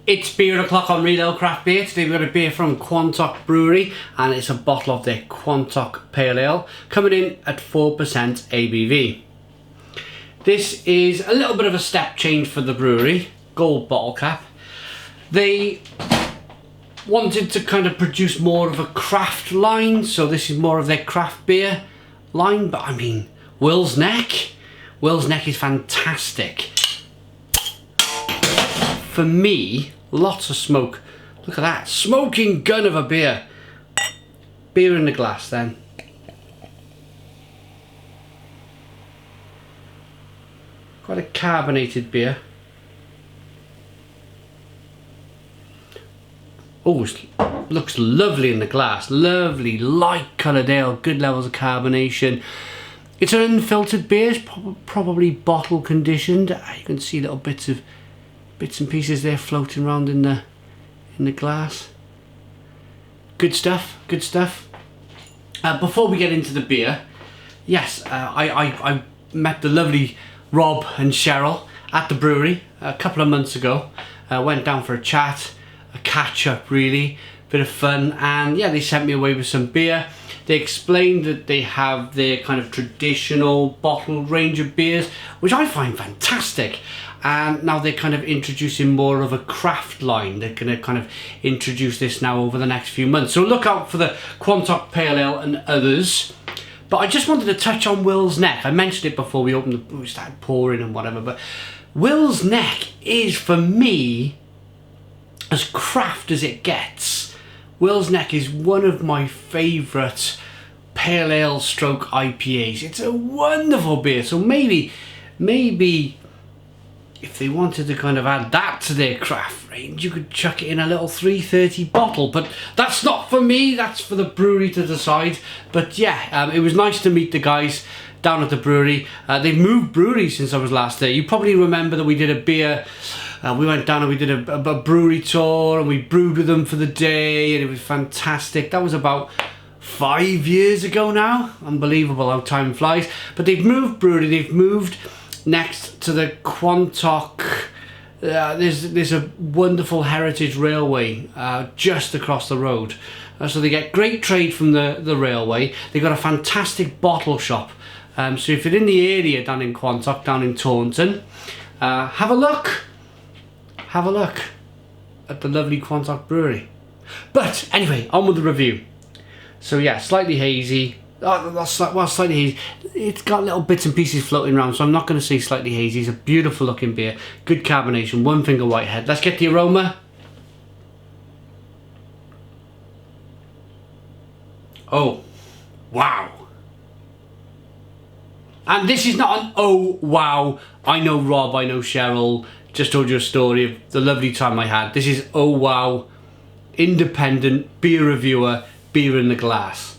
It's beer o'clock on Real Ale Craft Beer. Today we've got a beer from Quantock Brewery and it's a bottle of their Quantock Pale Ale coming in at 4% ABV. This is a little bit of a step change for the brewery. Gold bottle cap. They wanted to kind of produce more of a craft line, so this is more of their craft beer line, but I mean, Will's Neck is fantastic. For me, lots of smoke. Look at that, smoking gun of a beer. Beer in the glass then. Quite a carbonated beer. Oh, looks lovely in the glass. Lovely, light coloured ale, good levels of carbonation. It's an unfiltered beer, it's probably bottle conditioned. You can see little bits and pieces there floating around in the glass. Good stuff, good stuff. Before we get into the beer, yes, I met the lovely Rob and Cheryl at the brewery a couple of months ago. Went down for a chat, a catch up really, bit of fun, and yeah, they sent me away with some beer. They explained that they have their kind of traditional bottled range of beers, which I find fantastic. And now they're kind of introducing more of a craft line. They're going to kind of introduce this now over the next few months. So look out for the Quantock Pale Ale and others. But I just wanted to touch on Will's Neck. I mentioned it before we started pouring and whatever. But Will's Neck is, for me, as craft as it gets. Will's Neck is one of my favourite pale ale stroke IPAs. It's a wonderful beer. So maybe if they wanted to kind of add that to their craft range, you could chuck it in a little 330 bottle. But that's not for me, that's for the brewery to decide. But yeah, it was nice to meet the guys down at the brewery. They've moved breweries since I was last there. You probably remember that we did a beer, we went down and we did a brewery tour and we brewed with them for the day and it was fantastic. That was about 5 years ago now. Unbelievable how time flies. But they've moved brewery, they've moved next to the Quantock. There's a wonderful heritage railway just across the road. So they get great trade from the railway. They've got a fantastic bottle shop. So if you're in the area down in Quantock, down in Taunton, have a look at the lovely Quantock Brewery. But anyway, on with the review. So yeah, slightly hazy. Well, slightly hazy. It's got little bits and pieces floating around, so I'm not going to say slightly hazy. It's a beautiful looking beer. Good carbonation, one finger whitehead. Let's get the aroma. Oh, wow. And this is not an oh, wow. I know Rob, I know Cheryl. Just told you a story of the lovely time I had. This is oh, wow. Independent beer reviewer, beer in the glass.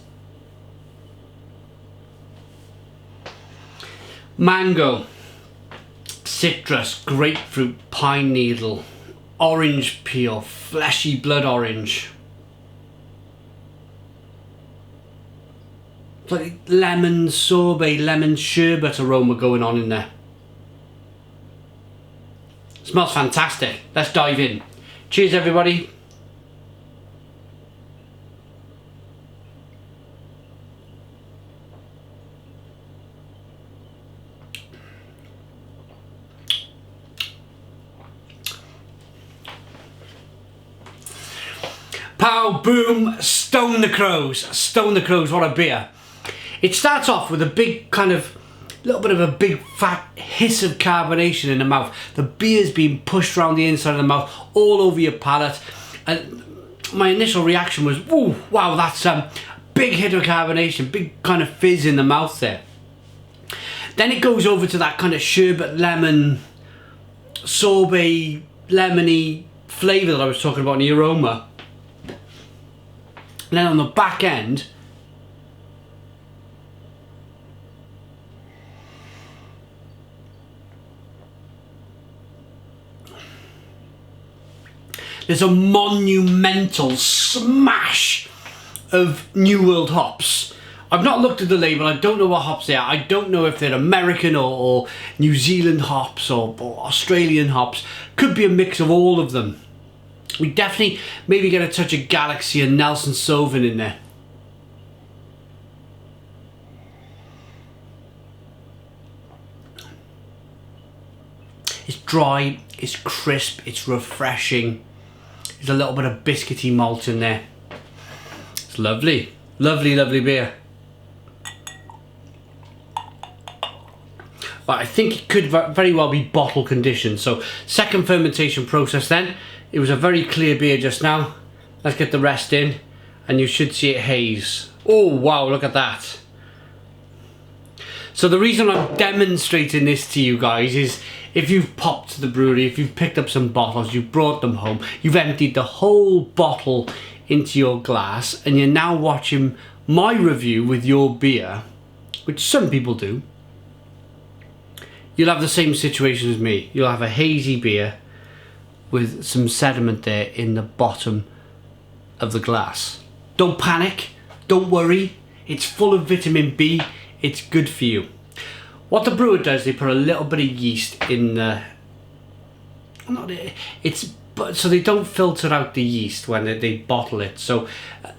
Mango, citrus, grapefruit, pine needle, orange peel, fleshy blood orange. It's like lemon sorbet, lemon sherbet aroma going on in there. Smells fantastic. Let's dive in. Cheers everybody. Pow, boom, Stone the Crows. Stone the Crows, what a beer. It starts off with a big kind of, little bit of a big fat hiss of carbonation in the mouth. The beer's being pushed around the inside of the mouth, all over your palate. And my initial reaction was, ooh, wow, that's a big hit of carbonation, big kind of fizz in the mouth there. Then it goes over to that kind of sherbet lemon, sorbet, lemony flavour that I was talking about in the aroma. And then on the back end, there's a monumental smash of New World hops. I've not looked at the label, I don't know what hops they are. I don't know if they're American or New Zealand hops or Australian hops. Could be a mix of all of them. We definitely maybe get a touch of Galaxy and Nelson Sauvin in there. It's dry, it's crisp, it's refreshing. There's a little bit of biscuity malt in there. It's lovely. Lovely, lovely beer. But I think it could very well be bottle conditioned. So, second fermentation process then. It was a very clear beer just now. Let's get the rest in. And you should see it haze. Oh, wow, look at that. So the reason I'm demonstrating this to you guys is if you've popped to the brewery, if you've picked up some bottles, you've brought them home, you've emptied the whole bottle into your glass, and you're now watching my review with your beer, which some people do, you'll have the same situation as me. You'll have a hazy beer with some sediment there in the bottom of the glass. Don't panic, don't worry, it's full of vitamin B, it's good for you. What the brewer does, they put a little bit of yeast in the, so they don't filter out the yeast when they bottle it. So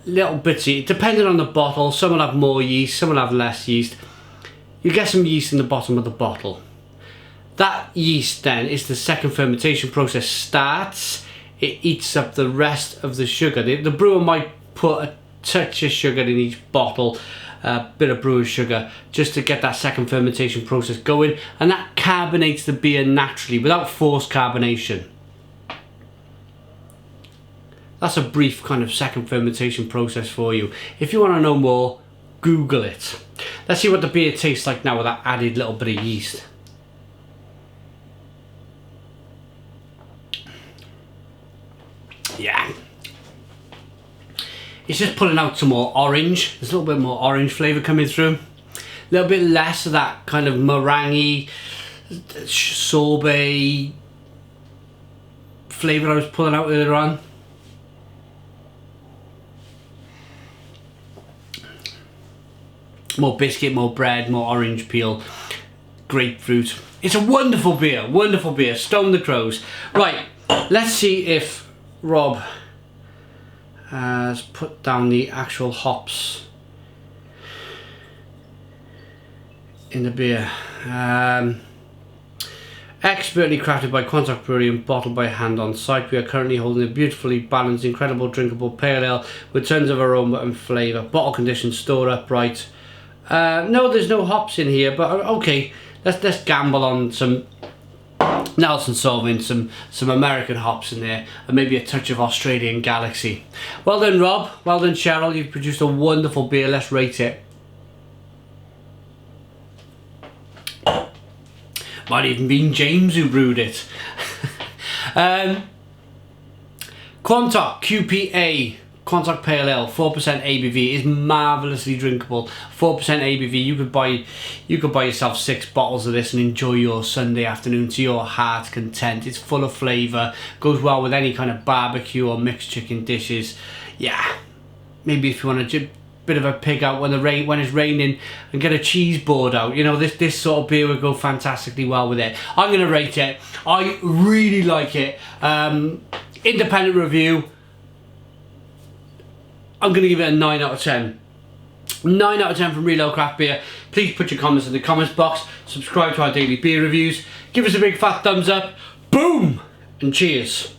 little bits, depending on the bottle, some will have more yeast, some will have less yeast. You get some yeast in the bottom of the bottle. That yeast then is the second fermentation process starts, it eats up the rest of the sugar. The brewer might put a touch of sugar in each bottle, a bit of brewer's sugar, just to get that second fermentation process going, and that carbonates the beer naturally without forced carbonation. That's a brief kind of second fermentation process for you. If you want to know more, Google it. Let's see what the beer tastes like now with that added little bit of yeast. Yeah, it's just pulling out some more orange. There's a little bit more orange flavour coming through. A little bit less of that kind of meringue, sorbet flavour I was pulling out earlier on. More biscuit, more bread, more orange peel, grapefruit. It's a wonderful beer, wonderful beer. Stone the Crows. Right, let's see if Rob has put down the actual hops in the beer. Expertly crafted by Quantock Brewery and bottled by hand on site, we are currently holding a beautifully balanced, incredible drinkable pale ale with tons of aroma and flavour. Bottle conditioned, stored upright. No, there's no hops in here, but okay, let's gamble on some Nelson Sauvin, some American hops in there, and maybe a touch of Australian Galaxy. Well done, Rob. Well done, Cheryl. You've produced a wonderful beer. Let's rate it. Might even been James who brewed it. Quantock QPA, Quantock Pale Ale, 4% ABV, is marvellously drinkable. 4% ABV. You could buy yourself 6 bottles of this and enjoy your Sunday afternoon to your heart's content. It's full of flavour. Goes well with any kind of barbecue or mixed chicken dishes. Yeah, maybe if you want a bit of a pig out when it's raining and get a cheese board out. You know, this sort of beer would go fantastically well with it. I'm going to rate it. I really like it. Independent review. I'm going to give it a 9 out of 10. 9 out of 10 from Reload Craft Beer. Please put your comments in the comments box. Subscribe to our daily beer reviews. Give us a big fat thumbs up. Boom! And cheers.